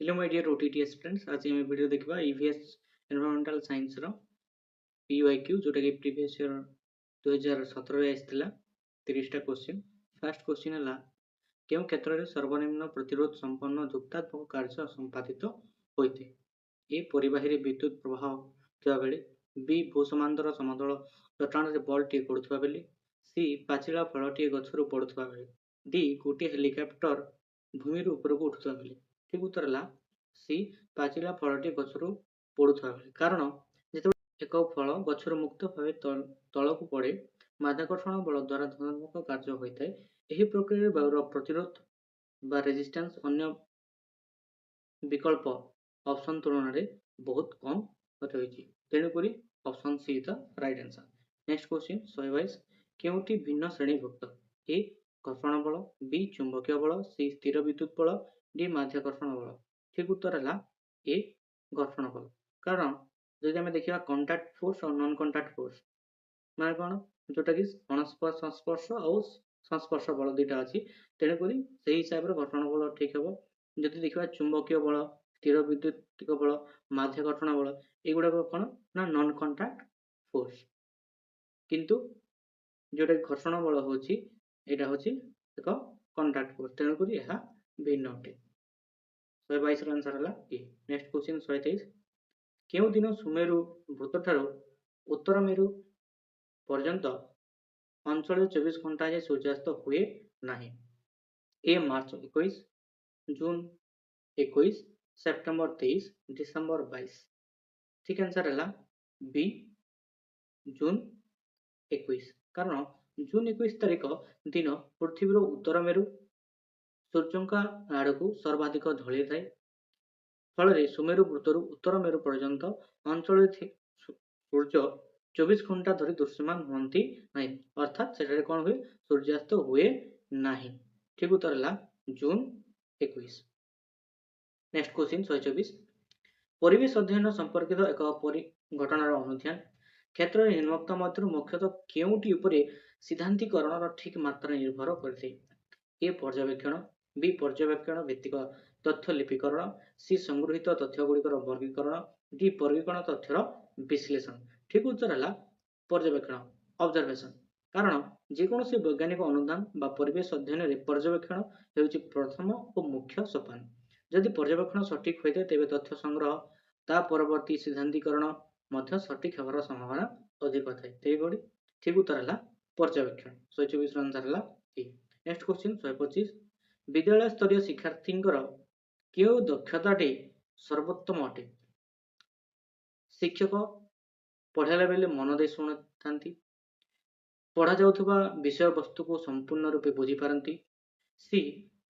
Hello my dear OTT students, आज आम video देखा ईवीएस एनवायरमेंटल साइंस रो पीवाईक्यू जोटा कि प्रीवियस ईयर 2017 रे आइसथिला 30टा क्वेश्चन। फर्स्ट क्वेश्चन है केउ क्षेत्र में सर्वनिम्न प्रतिरोध संपन्न धूप्तात्मक कार्य संपादित होइते। ए परिबाही विद्युत प्रवाह थिबा बेले, बी भूसमांतर समतल चट्टान रे बल टी पड़ुथबा बेले, सी पाचिला फलटी गछरु पड़ुथबा बेले, डी गोटे हेलिकॉप्टर भूमि ऊपर को उठुथबा बेले। ठीक उत्तर है सी पाचिला फलटी गछरु पड़ुथबा बेले। कारण जेतेबेले एक फल गछरु मुक्त भावे तलकू पड़े, माध्याकर्षण बल द्वारा धनात्मक कार्य होइଥାଏ। एही प्रक्रिया वायुर प्रतिरोध बा रेजिस्टेंस अन्य विकल्प ऑप्शन तुलन में बहुत कम रही। तेणुक option C the right answer. Next question 122 केउटी भिन्न श्रेणीभुक्त। ए घर्षण बल, बी चुंबकीय बल, सी स्थिर विद्युत बल, डी माध्याकर्षण बल। ठीक उत्तर है ए घर्षण बल। कारण जदि आम देखा कंटाक्ट फोर्स और नॉन कंटाक्ट फोर्स माने कौन, जोटा कि संस्पर्श और संस्पर्श बल दुईटा अच्छी। तेणुक से हिसाब से घर्षण बल ठीक हम। जदि देखा चुंबकीय बल, स्थिर विद्युत बल, माध्याकर्षण बल, युगुड़ाक कौन ना नॉन कंटाक्ट फोर्स। किंतु जोटा घर्षण बल होची एटा होची एक कंटाक्ट फोर्स। तेणुक यह भिन्न अटे। 122 आंसर है ए। नेक्स्ट क्वेश्चन 123 केउ दिन सुमेरु वृत्त ठारू उत्तर मेरु पर्यंत अंचल 24 घंटा जाए सूर्यास्त हुए नहीं। ए मार्च 21, जून 21, सेप्टेम्बर 23, डिसेम्बर 22। ठीक आंसर है बी जून 21। कारण जून 21 तारीख दिन पृथ्वी उत्तर मेरु सूर्य आड़ को सर्वाधिक ढली थाए। फल सुमेरु वृत्तर उत्तर मेरु पर्यंत अंचल सूर्य 24 घंटा धरी दृश्यमान होती नहीं, अर्थात से कौन हुए सूर्यास्त हुए नहीं। ठीक उत्तर है जून 21। नेक्स्ट क्वेश्चन 124 परिवेश अध्ययन संपर्कित एक घटनार अनुध्यान क्षेत्र में निम्नोक्त मध्य मुख्यतः केउटी उपरे सिद्धांतीकरण ठीक मात्रा निर्भर करते। ए पर्यवेक्षण, बी पर्यवेक्षण भित्तिक तथ्य लिपिकरण, सी संगृहित तथ्य गुड़िकर वर्गीकरण, डी वर्गीकरण तथ्यर विश्लेषण। ठीक उत्तर है पर्यवेक्षण ऑब्जर्वेशन। कारण जेकोसी वैज्ञानिक अनुदान बा परिवेश अध्ययन में पर्यवेक्षण होउछि प्रथम और मुख्य सोपान। जदि पर्यवेक्षण सठिक होता है तेज तथ्य संग्रह ता परवर्ती सिद्धांतीकरण मध्य सठिक होवार संभावना अधिक थाए। ठीक उत्तर है पर्यवेक्षण। 124 आंसर है ए। नेक्स्ट क्वेश्चन 125 विद्यालय स्तरीय शिक्षार्थी क्यों दक्षताटी सर्वोत्तम अटे। शिक्षक पढ़ाला बेले मन दे शुणु था, पढ़ा जाउथबा विषय वस्तु को संपूर्ण रूपे बुझी पारंती, सी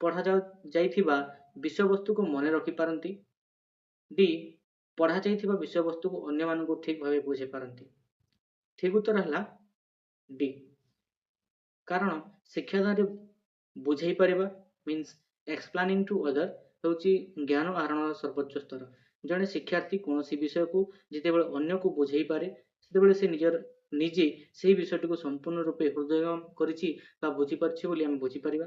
पढ़ा जाइथिबा विषय वस्तु को मन रखी पारंती, डी पढ़ा जाइथिबा विषय वस्तु को अन्य मान को ठीक भावे बुझे पारंती। ठीक उत्तर है डी। कारण शिक्षादान बुझे पारिबा मीन्स एक्सप्लेनिंग टू अदर होची ज्ञान आहरण सर्वोच्च स्तर। जड़े शिक्षार्थी कौन विषय को जितेबले अन्य को बुझे पारे सेतेबले से निजर निजे से विषयटी को संपूर्ण रूपे हृदयंगम करिछि बा बुझी पारछि बोली हम बुझी पारिबा।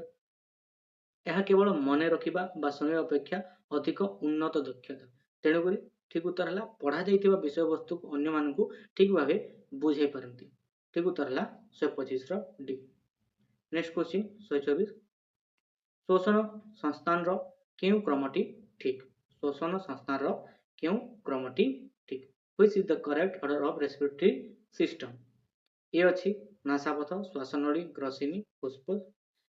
यह केवल मन रखिबा बा सुनिबा अपेक्षा अधिक उन्नत दक्षता। तेणुक ठीक उत्तर है पढ़ा जाइथिबा विषय वस्तु को अन्य मान को ठीक भावे बुझे पारंती। ठीक उत्तर है 125 डी। नेक्स्ट क्वेश्चन 124 शोषण संस्थान रो क्यों क्रमटी ठीक। शोषण संस्थान रो क्यों क्रमटी ठीक। Which is the correct order of respiratory system. A अच्छी नासापथ श्वासनली ग्रसिनी फुसफुस,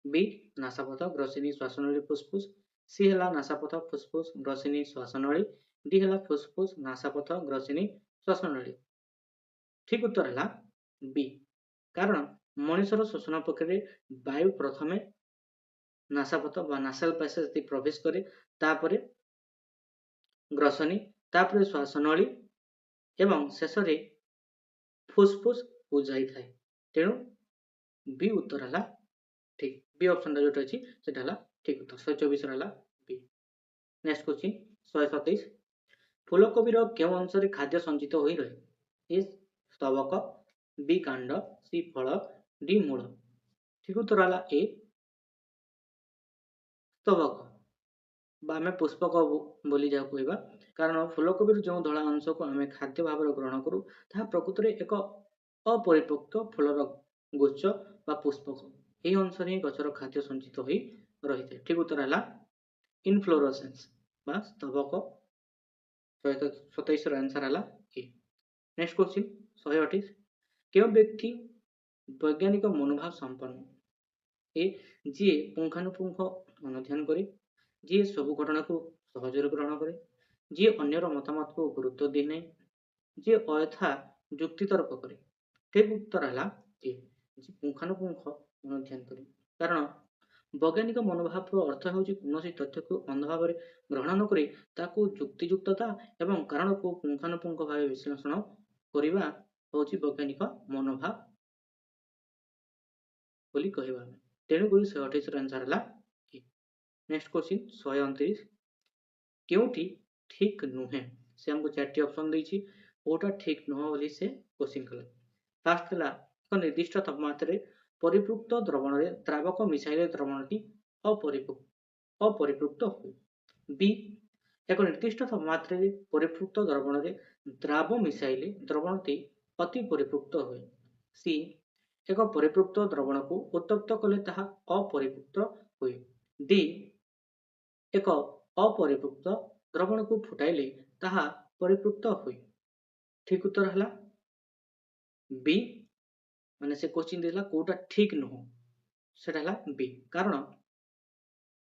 बी नासापथ ग्रसिनी श्वासनली फुसफुस, सी है नासापथ फुसफुस ग्रसिनी श्वासनली, डी है फुसफुस नासापथ ग्रसिनी श्वासनली। ठीक उत्तर है बी। कारण मनुष्यर शोषण प्रक्रिया वायु प्रथमे नासापथ बा नासाल पैसेज प्रवेश करे, तापरे ग्रसनी, तापरे श्वासनली एवं शेष फुसफुस को जाई थाए। तेणु बी उत्तर है ठीक। बी ऑप्शन जो अच्छी से ठीक उत्तर 124 है बी। नेक्स्ट क्वेश्चन 127 फूलकोबी क्यों अंश खाद्य संचित हो रहे। ए स्तबक, बी कांड, सी फल, डी मूल। ठीक उत्तर है ए स्तबक। बा आमे पुष्पक बोली जाहा कहबा कारण फूलकोबी जो धला अंश को आमे खाद्य भाव ग्रहण करू ताहा प्रकृति रे एक अपरिपक्व फूलर गुच्छ बा पुष्पक एही अंश रे गछर खाद्य संचित होई रहिते। ठीक उत्तर हला इनफ्लोरेसेंस बा स्तबक। 127 ର आंसर हला ए। नेक्स्ट क्वेश्चन 128 केउ व्यक्ति वैज्ञानिक मनोभाव संपन्न ए जी पुंखानुपुंख अनुध्यान करे जी सब घटना को सहजरे ग्रहण करे जी अन्यर मतामत को गुरुत्व दे नहीं जी अयथा जुक्ति तर्क करे। ठीक उत्तर हला ए जी पुंखानुपुंख अनुध्यान करे कारण वैज्ञानिक मनोभाव अर्थ होची कौन तथ्य को अंध भाव ग्रहण न करी ताकू जुक्तियुक्तता एवं कारण को पुंखानुपुंख भाव विश्लेषण करने होची वैज्ञानिक मनोभाव बोली कहबा। तेणु करी 128 ର आंसर हला ए। नेक्स्ट क्वेश्चन 129 केउटी ठीक नुहे से हमको चारटी ऑप्शन देछि ओटा ठीक न बोली से क्वेश्चन कला। फर्स्ट हला एक निर्दिष्ट तापमात्रा परिपृक्त द्रवण रे द्रावक मिसाइले द्रवणटी अपरिपृक्त हुए। बी एक निर्दिष्ट तापमात्रा रे परिपृक्त द्रवण रे द्राव मिसाइले द्रवणटी अति परिपृक्त हुए। सी एक परिपृक्त द्रवण को उत्तप्त कले ताहा अपरिपृक्त हुए। डी एक अपरिपृक्त द्रवण को फुटाइले ताहा परिपृक्त हुए। ठीक उत्तर हला बी माने से क्वेश्चन देला कोटा ठीक नुह सेटा हला बी कारण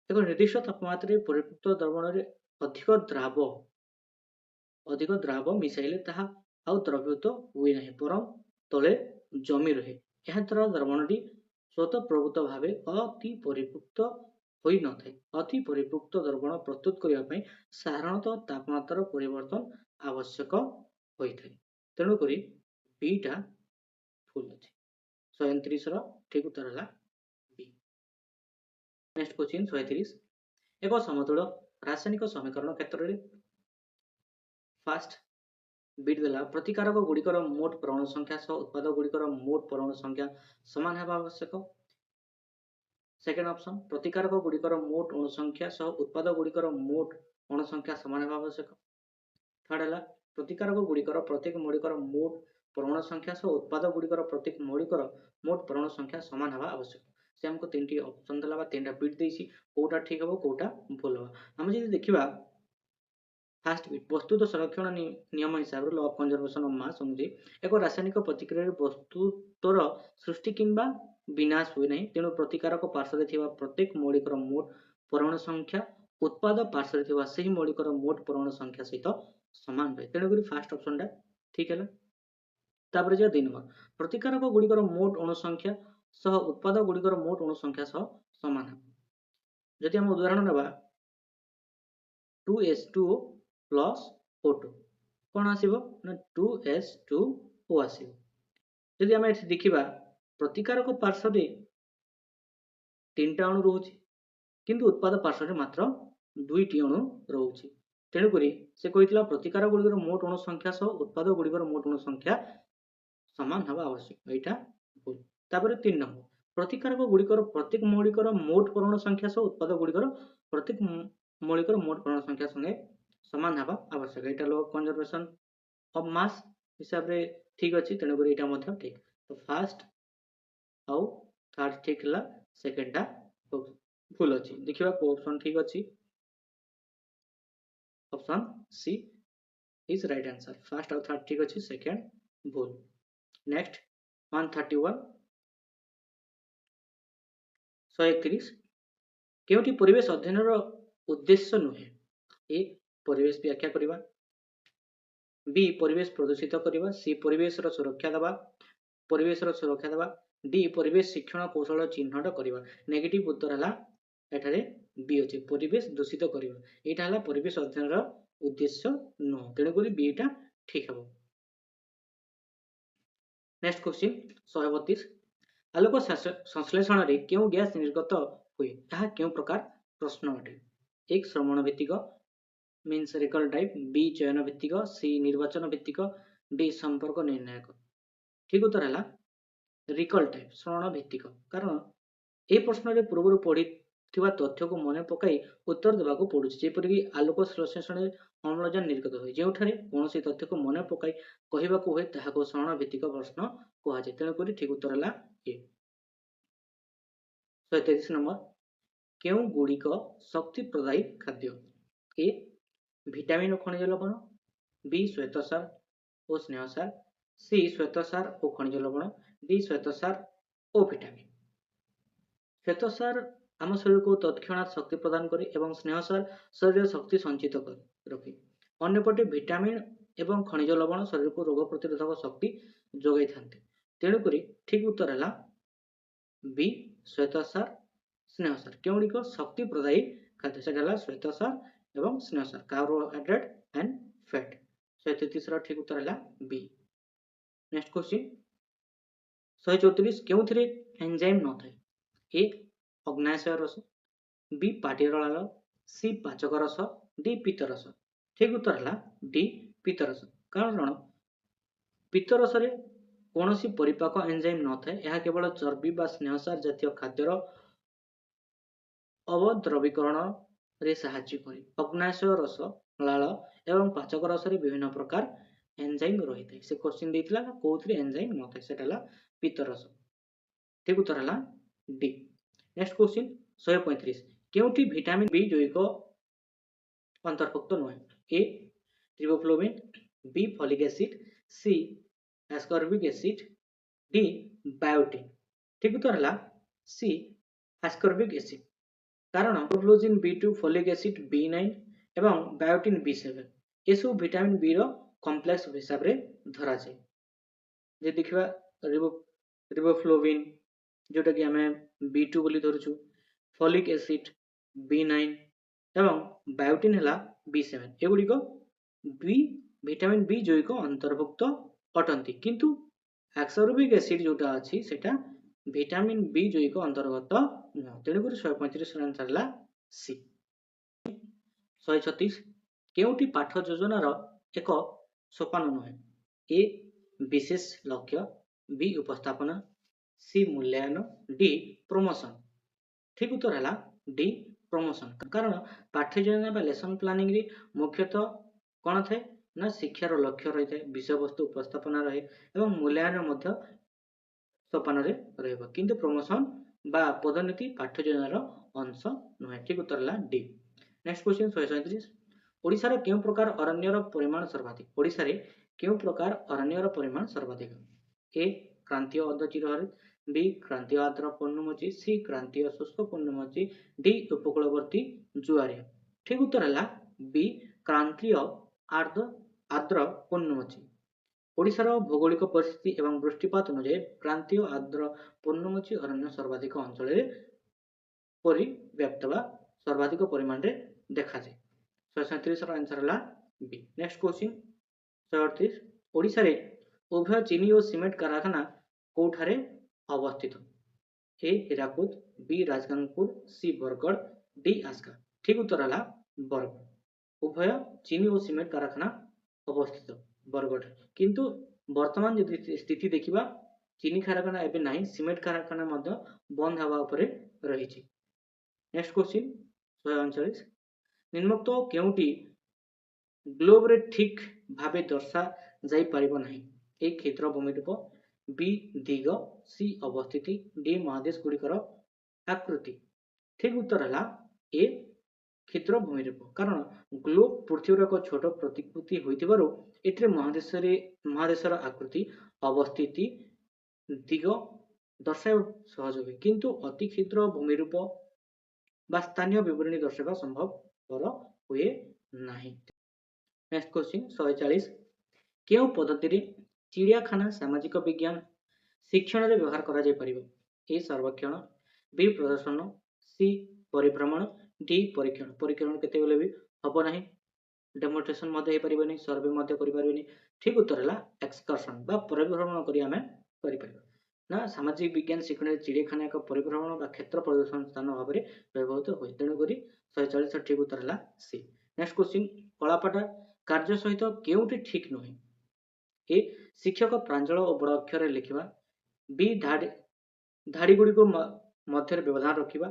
एक निर्दिष्ट तापमात्रा रे परिपृक्त द्रवण रे अधिक द्राव मिसाइले ताहा आउ द्रवीभूत हुए नहीं परम तले जमी रहे यह द्वारा द्रवणटी स्वतः प्रभुत भाव अति परिपृक्त होई न थाए। अति परिपृक्त द्रवण प्रस्तुत करने ପାଇଁ साधारणतः तापमात्रा परिवर्तन आवश्यक होई थाए। तेणु करी बीटा फुल अछि। 129 ର ठीक उत्तर हला बी। नेक्स्ट क्वेश्चन 130 एक समतुल रासायनिक समीकरण क्षेत्र रे फास्ट बीट देला प्रतिकारक गुड़िकर मोट परमाणु संख्या सह उत्पाद गुड़िकर मोट परमाणु संख्या समान हेबा आवश्यक। सेकेंड ऑप्शन प्रतिकारक गुड़िकर मोट अणु संख्या सह उत्पाद गुड़िकर मोट अणु संख्या समान हेबा आवश्यक। थर्ड हला प्रतिकारक गुड़िकर प्रत्येक मौलिकर मोट परमाणु संख्या सह उत्पाद गुड़िकर प्रत्येक मौलिकर मोट परमाणु संख्या समान हेबा आवश्यक। से हमको तीनटी ऑप्शन देला बा तीनटा बीट देछि कोटा ठीक हबो कोटा भूल हबो। हम जदि देखिबा फास्ट बीट वस्तुत संरक्षण नियम हिसाब रे law of conservation of mass अनुसार एक रासायनिक प्रतिक्रिया वस्तुतर सृष्टि किंबा विनाश हुए नहीं तेणु प्रतिकारक पार्श्व रे थिबा प्रत्येक मौलिकर मोट परमाणु संख्या उत्पाद पार्श्व रे थिबा सही मौलिकर मोट परमाणु संख्या सहित समान रहे तेणु करी फास्ट ऑप्शन टा ठीक है। तापर जे 2 नंबर प्रतिकारक गुड़िकर मोट अणु संख्या सह उत्पाद गुड़िकर मोट अणु संख्या सह समान है। जदि हम उदाहरण नेबा 2s2 प्लस O2 कौन आसीबो ना 2s2O आसीबो। जदि हम एठी देखिबा प्रतिकारक पार्श्व रे 3टा अणु रहउछि किंतु उत्पाद पार्श्व रे मात्र 2टी अणु रहउछि तेणु करी से कहितला प्रतिकारक गुड़िकर मोट अणु संख्या सह उत्पाद गुड़िकर मोट अणु संख्या समान हवा आवश्यक एटा भूल। तापर 3 नंबर प्रतिकारक गुड़िकर प्रत्येक मौलिकर मोट परमाणु संख्या सह उत्पाद गुड़िकर प्रत्येक मौलिकर मोट परमाणु संख्या संगे समान हवा आवश्यक एटा law of conservation of mass हिसाब रे ठीक अछि तेणु करी एटा मध्ये ठीक। तो फर्स्ट आउ थर्ड ठीक हला सेकंड टा भूल अछि। देखिबा को ऑप्शन ठीक अछि option C is right answer first और थर्ड ठीक अछि सेकंड भूल। नेक्स्ट 131 131 केउटी परिवेश अध्ययन रो उद्देश्य नुहे ए परिवेश व्याख्या करिबा बी परिवेश प्रदूषित करिबा सी परिवेश रो सुरक्षा देबा डी परिवेश शिक्षण कौशल चिन्हट करिबा। नेगेटिव उत्तर हला एठारे बी अछि परिवेश दूषित करिबा एटा हला परिवेश अध्ययन रो उद्देश्य नो तेणु करी बी टा ठीक हबो। नेक्स्ट क्वेश्चन 132 आलोक संश्लेषण रे केउ गैस निर्गत हुए ताहा केउ प्रकार प्रश्न अटे। एक श्रवण भित्तिक मीन्स रिकल टाइप बी चयन भित्तिक सी निर्वाचन भित्तिक डी संपर्क निर्णायक। ठीक उत्तर हला रिकल टाइप श्रवण भित्तिक कारण ए प्रश्न रे पूर्व पढ़ी ଥିବା ତଥ୍ୟକୁ ମନେ ପକାଇ ଉତ୍ତର ଦେବାକୁ ପଡୁଛି। ଯେପରିକି ଆଲୋକ ସଂଶ୍ଳେଷଣରେ ଅମ୍ଳଜାନ ନିର୍ଗତ ହୁଏ। ଯେଉଁଠାରେ କୌଣସି ତଥ୍ୟକୁ ମନେ ପକାଇ କହିବାକୁ ହୁଏ ତାହାକୁ ସରଳ ଭିତ୍ତିକ ପ୍ରଶ୍ନ କୁହାଯାଏ। ତେଣୁକରି ଠିକ ଉତ୍ତର ହେଲା ଏ। 133 ନମ୍ବର, କେଉଁ ଗୁଡ଼ିକ ଶକ୍ତି ପ୍ରଦାୟୀ ଖାଦ୍ୟ? ଏ ଭିଟାମିନ ଓ ଖଣିଜ ଲବଣ, ବି ଶ୍ଵେତସାର ଓ ସ୍ନେହସାର, ସି ଶ୍ଵେତସାର ଓ ଖଣିଜ ଲବଣ, ଡି ଶ୍ଵେତସାର ଓ ଭିଟାମିନ। ଶ୍ଵେତସାର ଆମ ଶରୀରକୁ ତତ୍କ୍ଷଣାତ୍ ଶକ୍ତି ପ୍ରଦାନ କରେ ଏବଂ ସ୍ନେହସାର ଶରୀରରେ ଶକ୍ତି ସଞ୍ଚିତ ରଖେ। ଅନ୍ୟପଟେ ଭିଟାମିନ ଏବଂ ଖଣିଜ ଲବଣ ଶରୀରକୁ ରୋଗ ପ୍ରତିରୋଧକ ଶକ୍ତି ଯୋଗାଇଥାନ୍ତି। ତେଣୁକରି ଠିକ ଉତ୍ତର ହେଲା ବି ଶ୍ଵେତସାର, ସ୍ନେହସାର। କେଉଁଗୁଡ଼ିକ ଶକ୍ତି ପ୍ରଦାୟୀ ଖାଦ୍ୟ? ସେଟା ହେଲା ଶ୍ଵେତସାର ଏବଂ ସ୍ନେହସାର, କାର୍ବୋହାଇଡ୍ରେଟ୍ ଆଣ୍ଡ ଫ୍ୟାଟ। 133 ର ଠିକ ଉତ୍ତର ହେଲା ବି। ନେକ୍ସଟ କ୍ୱେଶ୍ଚିନ୍ 134, କେଉଁଥିରେ ଏନଜାଇମ୍ ନଥାଏ? ଏ ଅଗ୍ନାଶୟ ରସ, ବି ପାଟିର ଲାଳ, ସି ପାଚକ ରସ, ଡି ପିତ୍ତ ରସ। ଠିକ ଉତ୍ତର ହେଲା ଡି ପିତ୍ତ ରସ। କାରଣ ପିତ୍ତ ରସରେ କୌଣସି ପରିପାକ ଏନଜାଇମ୍ ନଥାଏ। ଏହା କେବଳ ଚର୍ବି ବା ସ୍ନେହସାର ଜାତୀୟ ଖାଦ୍ୟର ଅବଦ୍ରବୀକରଣରେ ସାହାଯ୍ୟ କରେ। ଅଗ୍ନାଶୟ ରସ, ଲାଳ ଏବଂ ପାଚକ ରସରେ ବିଭିନ୍ନ ପ୍ରକାର ଏନଜାଇମ୍ ରହିଥାଏ। ସେ କ୍ୱେଶ୍ଚିନ୍ ଦେଇଥିଲା କୋଉଥିରେ ଏନଜାଇମ୍ ନଥାଏ, ସେଟା ହେଲା ପିତ୍ତ ରସ। ଠିକ ଉତ୍ତର ହେଲା ଡି। ନେକ୍ସଟ କ୍ୱେଶ୍ଚିନ୍ 135, କେଉଁଠି ଭିଟାମିନ ବି ଯୌଗିକ ଅନ୍ତର୍ଭୁକ୍ତ ନୁହେଁ? A riboflavin, B folic acid, C ascorbic acid, D biotin. ଠିକ ଉତ୍ତର ହେଲା ସି ଆସ୍କର୍ବିକ୍ ଏସିଡ। କାରଣ ରିବୋଫ୍ଲାଭିନ୍ B2, ଫଲିକ୍ ଏସିଡ B9 ଏବଂ ବାୟୋଟିନ୍ B7 ଏସବୁ ଭିଟାମିନ ବି ର କମ୍ପ୍ଲେକ୍ସ ହିସାବରେ ଧରାଯାଏ। ଯେ ଦେଖିବା ରିବୋଫ୍ଲାଭିନ୍ ଯୋଉଟାକି ଆମେ B2 ବୋଲି ଧରୁଛୁ, ଫଲିକ୍ ଏସିଡ B9 ଏବଂ ବାୟୋଟିନ୍ ହେଲା B7, ଏଗୁଡ଼ିକ ଭିଟାମିନ ବି ଯୌଗିକ ଅନ୍ତର୍ଭୁକ୍ତ ଅଟନ୍ତି। କିନ୍ତୁ ଆସ୍କର୍ବିକ୍ ଏସିଡ ଯୋଉଟା ଅଛି ସେଟା ଭିଟାମିନ ବି ଯୌଗିକ ଅନ୍ତର୍ଗତ ନୁହେଁ। ତେଣୁକରି 135 ଆନ୍ସର ହେଲା ସି। 136, କେଉଁଟି ପାଠ ଯୋଜନାର ଏକ ସୋପାନ ନୁହେଁ? ଏ ବିଶେଷ ଲକ୍ଷ୍ୟ, ବି ଉପସ୍ଥାପନା, ସି ମୂଲ୍ୟାୟନ, ଡି ପ୍ରମୋଶନ। ଠିକ ଉତ୍ତର ହେଲା ଡି ପ୍ରମୋଶନ। କାରଣ ପାଠ୍ୟ ଯୋଜନା ବା ଲେସନ ପ୍ଲାନିଂ ରେ ମୁଖ୍ୟତଃ କଣ ଥାଏ ନା ଶିକ୍ଷାର ଲକ୍ଷ୍ୟ ରହିଥାଏ, ବିଷୟବସ୍ତୁ ଉପସ୍ଥାପନା ରହେ ଏବଂ ମୂଲ୍ୟାୟନ ମଧ୍ୟ ସୋପାନରେ ରହିବ। କିନ୍ତୁ ପ୍ରମୋଶନ ବା ପଦୋନ୍ନତି ପାଠ୍ୟ ଯୋଜନାର ଅଂଶ ନୁହେଁ। ଠିକ ଉତ୍ତର ହେଲା ଡି। ନେକ୍ସଟ କ୍ୱେଶ୍ଚିନ୍ 137, ଓଡ଼ିଶାର କେଉଁ ପ୍ରକାର ଅରଣ୍ୟର ପରିମାଣ ସର୍ବାଧିକ? ଓଡ଼ିଶାରେ କେଉଁ ପ୍ରକାର ଅରଣ୍ୟର ପରିମାଣ ସର୍ବାଧିକ? ଏ କ୍ରାନ୍ତୀୟ ଅର୍ଦ୍ଧ ଚିରହରିତ, ବି କ୍ରାନ୍ତୀୟ ଆର୍ଦ୍ର ପର୍ଣ୍ଣମୋଚୀ, ସି କ୍ରାନ୍ତୀୟ ଶୁଷ୍କ ପର୍ଣ୍ଣମୋଚୀ, ଡି ଉପକୂଳବର୍ତ୍ତୀ ଜୁଆରିଆ। ଠିକ ଉତ୍ତର ହେଲା ବି କ୍ରାନ୍ତୀୟ ଆର୍ଦ୍ର ପର୍ଣ୍ଣମୋଚୀ। ଓଡ଼ିଶାର ଭୌଗୋଳିକ ପରିସ୍ଥିତି ଏବଂ ବୃଷ୍ଟିପାତ ଅନୁଯାୟୀ କ୍ରାନ୍ତୀୟ ଆର୍ଦ୍ର ପର୍ଣ୍ଣମୋଚୀ ଅରଣ୍ୟ ସର୍ବାଧିକ ଅଞ୍ଚଳରେ ପରିବ୍ୟାପ୍ତ ବା ସର୍ବାଧିକ ପରିମାଣରେ ଦେଖାଯାଏ। 137 ର ଆନ୍ସର ହେଲା ବି। ନେକ୍ସଟ କ୍ୱେଶ୍ଚିନ୍ 138, ଓଡ଼ିଶାରେ ଉଭୟ ଚିନି ଓ ସିମେଣ୍ଟ କାରଖାନା କୋଉଠାରେ ଅବସ୍ଥିତ? ଏ ହୀରାକୁଦ, ବି ରାଜଗାଙ୍ଗପୁର, ସି ବରଗଡ଼, ଡି ଆସ୍କା। ଠିକ ଉତ୍ତର ହେଲା ବରଗଡ଼। ଉଭୟ ଚିନି ଓ ସିମେଣ୍ଟ କାରଖାନା ଅବସ୍ଥିତ ବରଗଡ଼। କିନ୍ତୁ ବର୍ତ୍ତମାନ ଯଦି ସ୍ଥିତି ଦେଖିବା ଚିନି କାରଖାନା ଏବେ ନାହିଁ, ସିମେଣ୍ଟ କାରଖାନା ମଧ୍ୟ ବନ୍ଦ ହେବା ଉପରେ ରହିଛି। ନେକ୍ସଟ କ୍ୱେଶ୍ଚିନ୍ 139, ନିମ୍ନୋକ୍ତ କେଉଁଟି ଗ୍ଲୋବରେ ଠିକ ଭାବେ ଦର୍ଶା ଯାଇପାରିବ ନାହିଁ? ଏ କ୍ଷେତ୍ର ଭୂମିରୂପ, ବି ଦିଗ, ସି ଅବସ୍ଥିତି, ଡି ମହାଦେଶ ଗୁଡ଼ିକର ଆକୃତି। ଠିକ ଉତ୍ତର ହେଲା ଏ କ୍ଷେତ୍ର ଭୂମିରୂପ। କାରଣ ଗ୍ଲୋବ ପୃଥିବୀର ଏକ ଛୋଟ ପ୍ରତିକୃତି ହୋଇଥିବାରୁ ଏଥିରେ ମହାଦେଶର ଆକୃତି, ଅବସ୍ଥିତି, ଦିଗ ଦର୍ଶାଇବା ସହଜ ହୁଏ। କିନ୍ତୁ ଅତି କ୍ଷୁଦ୍ର ଭୂମିରୂପ ବା ସ୍ଥାନୀୟ ବିବରଣୀ ଦର୍ଶାଇବା ସମ୍ଭବପର ହୁଏ ନାହିଁ। ନେକ୍ସଟ କ୍ୱେଶ୍ଚିନ୍ 140, କେଉଁ ପଦ୍ଧତିରେ ଚିଡ଼ିଆଖାନା ସାମାଜିକ ବିଜ୍ଞାନ ଶିକ୍ଷଣରେ ବ୍ୟବହାର କରାଯାଇପାରିବ? ଏ ସର୍ବେକ୍ଷଣ, ବି ପ୍ରଦର୍ଶନ, ସି ପରିଭ୍ରମଣ, ଡି ପରୀକ୍ଷଣ। ପରୀକ୍ଷଣ କେତେବେଳେ ବି ହବ ନାହିଁ, ଡେମୋନଷ୍ଟ୍ରେସନ ମଧ୍ୟ ହେଇପାରିବନି, ସର୍ଭେ ମଧ୍ୟ କରିପାରିବେନି। ଠିକ ଉତ୍ତର ହେଲା ଏକ୍ସକର୍ସନ ବା ପରିଭ୍ରମଣ କରି ଆମେ କରିପାରିବା। ନା ସାମାଜିକ ବିଜ୍ଞାନ ଶିକ୍ଷଣରେ ଚିଡ଼ିଆଖାନା ଏକ ପରିଭ୍ରମଣ ବା କ୍ଷେତ୍ର ପ୍ରଦର୍ଶନ ସ୍ଥାନ ଭାବରେ ବ୍ୟବହୃତ ହୁଏ। ତେଣୁକରି 140 ଠିକ ଉତ୍ତର ହେଲା ସି। ନେକ୍ସଟ କ୍ୱେଶ୍ଚିନ୍, କଳାପଟା କାର୍ଯ୍ୟ ସହିତ କେଉଁଟି ଠିକ ନୁହେଁ? ଏ ଶିକ୍ଷକ ପ୍ରାଞ୍ଜଳ ଓ ବଡ଼ ଅକ୍ଷରରେ ଲେଖିବା, ବି ଧାଡି ଗୁଡ଼ିକୁ ମଧ୍ୟରେ ବ୍ୟବଧାନ ରଖିବା,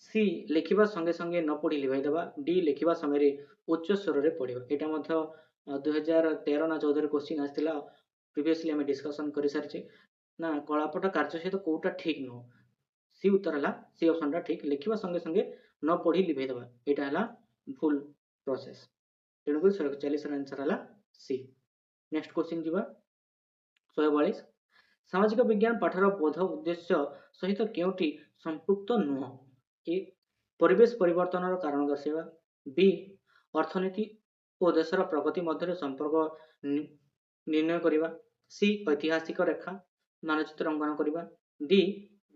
सी लिखिबा संगे संगे न पढ़ी लिभाई देबा डी लिखिबा समय रे उच्च स्वर रे पढ़िबा एटा मध्य 2013 ना 14 क्वेश्चन आस्थिला प्रीवियसली हम डिस्कशन करि सारचे ना कलापट कार्य सहित कोटा ठीक न सी उत्तर हला सी ऑप्शन टा ठीक लिखिबा संगे संगे न पढ़ी लिभाई देबा एटा हला फुल प्रोसेस तेणु को 40 रा आंसर हला सी नेक्स्ट क्वेश्चन जीवा 142 सामाजिक विज्ञान पाठर बोध उद्देश्य सहित केउटी संपृक्त नुह ए परिवेश परिवर्तन कारण दर्शाइबा बी अर्थनीति और देशर प्रगति मध्य संपर्क निर्णय करिबा सी ऐतिहासिक रेखा मानचित्र अंकन करिबा डी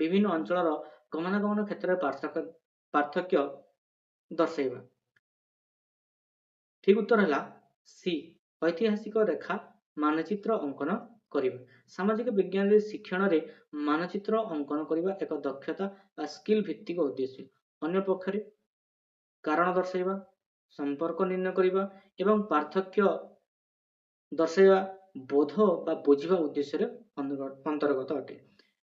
विभिन्न अंचल गमनागमन क्षेत्र में पार्थक्य दर्शाइबा ठीक उत्तर है सी ऐतिहासिक रेखा मानचित्र अंकन करिबा सामाजिक विज्ञान शिक्षण रे मानचित्र अंकन करिबा एक दक्षता बा स्किल भित्तिक उद्देश्य अन्य पक्षरे कारण दर्शाइबा संपर्क निर्णय करिबा एवं पार्थक्य दर्शाइबा बोध बा बुझिबा उद्देश्य रे अंतर्गत अटे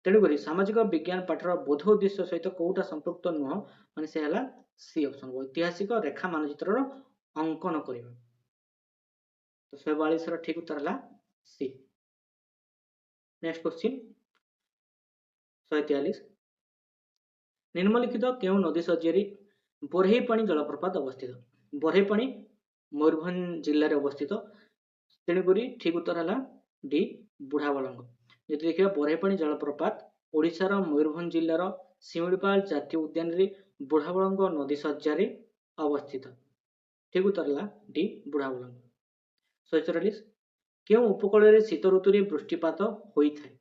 तेणुक सामाजिक विज्ञान पाठर बोध उद्देश्य सहित कोटा संपृक्त नुह माने से हला सी ऑप्शन ऐतिहासिक रेखा मानचित्र अंकन करिबा तो 142 रा ठीक उत्तर हला सी नेक्स्ट क्वेश्चन 143 निम्नलिखित केउ नदी सज्जरी बोरहीपाणी जलप्रपात अवस्थित बोरहीपाणी मयूरभंज जिल्ला रे अवस्थित तेणुकरी ठीक उत्तर हला डी बुढ़ाबलंग जदि देखिबा बोरहीपाणी जलप्रपात ओडिशार मयूरभंज जिल्लार सिमिलीपाल जातीय उद्यान रे बुढ़ाबलंग नदी सज्जरी अवस्थित ठीक उत्तर हला डी बुढ़ाबलंग 144 केउ उपकूल रे शीत ऋतु रे वृष्टिपात होई थाए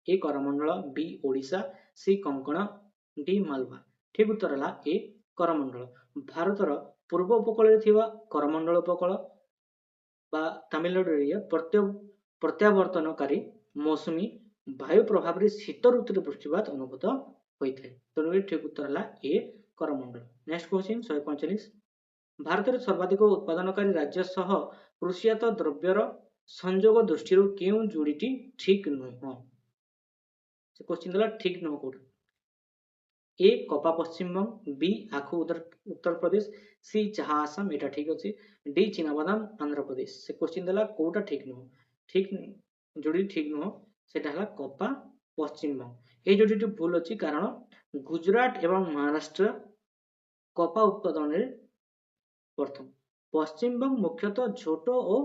ए करमंडल बी ओडिशा सी कोंकण डी मालवा ठीक उत्तर हला ए करमंडल भारतर पूर्व उपकूल रे थिबा करमंडल उपकूल बा तमिलनाडु एरिया प्रत्यावर्तनकारी मौसुमी वायु प्रभाव रे शीत ऋतु रे वृष्टिपात अनुभूत होई थाए तेणु ठीक उत्तर हला ए करमंडल नेक्स्ट क्वेश्चन 145 भारत सर्वाधिक उत्पादनकारी राज्य सह कृषिजात द्रव्यर संयोग दृष्टि केउ जोड़ीटी ठीक नुह से क्वेश्चन देला ठीक नुह कोड ए कपा पश्चिमबंग बी आखु उत्तर प्रदेश सी चाहा आसाम एटा ठीक अछि डी चीनाबादाम आंध्र प्रदेश से क्वेश्चन देला कोटा ठीक नुह ठीक जोड़ी ठीक नुह सेटा हला कपा पश्चिमबंग ए जोड़ीटी भूल अछि कारण गुजरात एवं महाराष्ट्र कपा उत्पादन रे प्रथम पश्चिमबंग मुख्यतः झोट और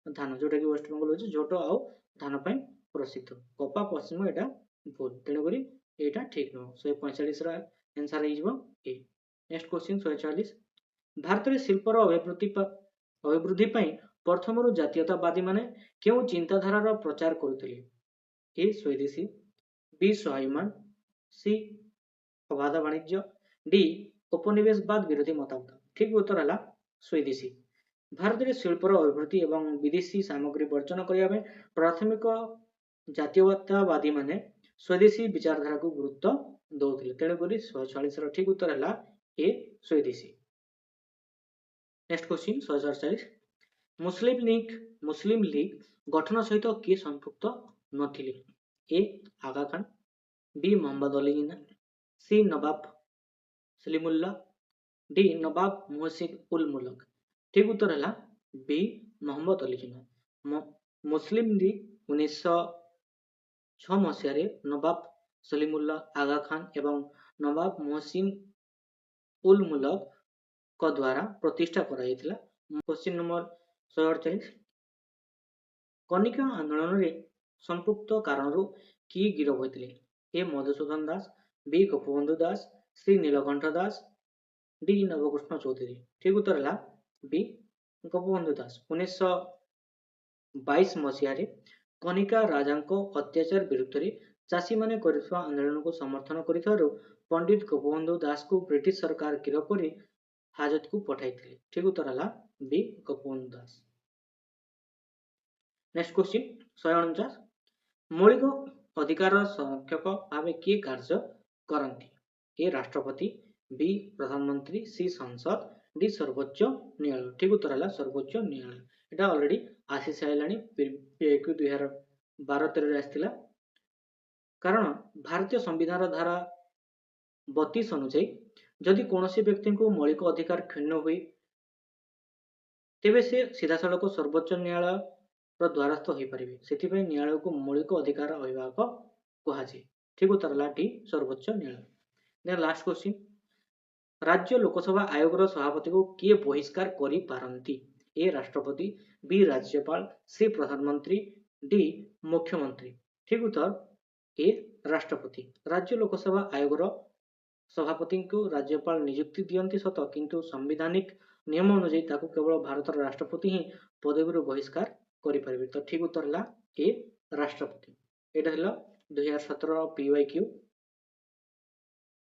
धान जोटा कि वेस्ट बेंगल होची झोट और धान पय प्रसिद्ध कपा पश्चिम एटा भूल तेणुक एटा ठीक नुह 145 रा आंसर हो ए नेक्स्ट क्वेश्चन 146 भारत रे शिल्पर अभिवृद्धि पय प्रथम रु जातीयतावादी माने केउ चिंताधारा रो प्रचार करुथिले ए स्वदेशी बी स्वाभिमान सी अबाध वाणिज्य डी उपनिवेशवाद विरोधी मतामत ठीक उत्तर हला स्वदेशी भारत में शिल्पर अभिवृद्धि एवं विदेशी सामग्री वर्जन करने प्राथमिक जातीयतावादी माने स्वदेशी विचारधारा को गुरुत्व दौले तेणुक 146 ठीक उत्तर है ए स्वदेशी नेक्स्ट क्वेश्चन 147 मुस्लिम लीग गठन सहित किए संपृक्त नथिले ए आगा खान बी मोहम्मद अली जिन्ना सी नवाब सलीमुल्लाह डी नवाब मोहसिन उल मुल्क ठीक उत्तर है बी मोहम्मद अली जिन्ना मुस्लिम लीग 1906 मसीह नवाब सलीमुल्लाह आगा खान एवं नवाब मोहसिन उल मुल्क को द्वारा प्रतिष्ठा कराइथिला क्वेश्चन नंबर 148 कनिका आंदोलन रे संपृक्त कारणरू की गिरफ होइथिले ए मधुसूदन दास बी गोपबंधु दास सी नीलकंठ दास डी नवकृष्ण चौधरी ठीक उत्तर है बी गोपबंधु दास 1922 मसीह कनिका राजा अत्याचार विरुद्ध रे चाषी माने करिथवा आंदोलन को समर्थन करिथारु पंडित गोपबंधु दास को ब्रिटिश सरकार गिरफ करी हाजत को पठाइथिले ठीक उत्तर है बी गोपबंधु दास नेक्स्ट क्वेश्चन 149 मौलिक अधिकार संरक्षक भाव किए कार्य करती ए राष्ट्रपति बी प्रधानमंत्री सी संसद डी सर्वोच्च न्यायालय ठीक उत्तर है सर्वोच्च न्यायालय एटा ऑलरेडी आसी साइलानी पीआईक्यू 2012-13 आस्थिला कारण भारतीय संविधान धारा 32 अनुसार जदि कौनसी व्यक्ति को मौलिक अधिकार क्षुण्ण हुए तेबे से सीधा सड़क सर्वोच्च न्यायालय द्वारस्थ हो पारे से न्यायालय को मौलिक अधिकार अभिभावक कहुए। ठीक उत्तर है डी सर्वोच्च न्यायालय। देन लास्ट क्वेश्चन राज्य लोकसभा आयोग सभापति को किए बहिष्कार करि पारंती? ए राष्ट्रपति, बी राज्यपाल, सी प्रधानमंत्री, डी मुख्यमंत्री। ठीक उत्तर ए राष्ट्रपति। राज्य लोकसभा आयोग सभापति को राज्यपाल नियुक्ति दियंती सत किंतु संवैधानिक नियम अनुଯାयी ताकू केवल भारत राष्ट्रपति ही पदवी बहिष्कार करें। तो ठीक उत्तर है ए राष्ट्रपति। एटा 2017 PYQ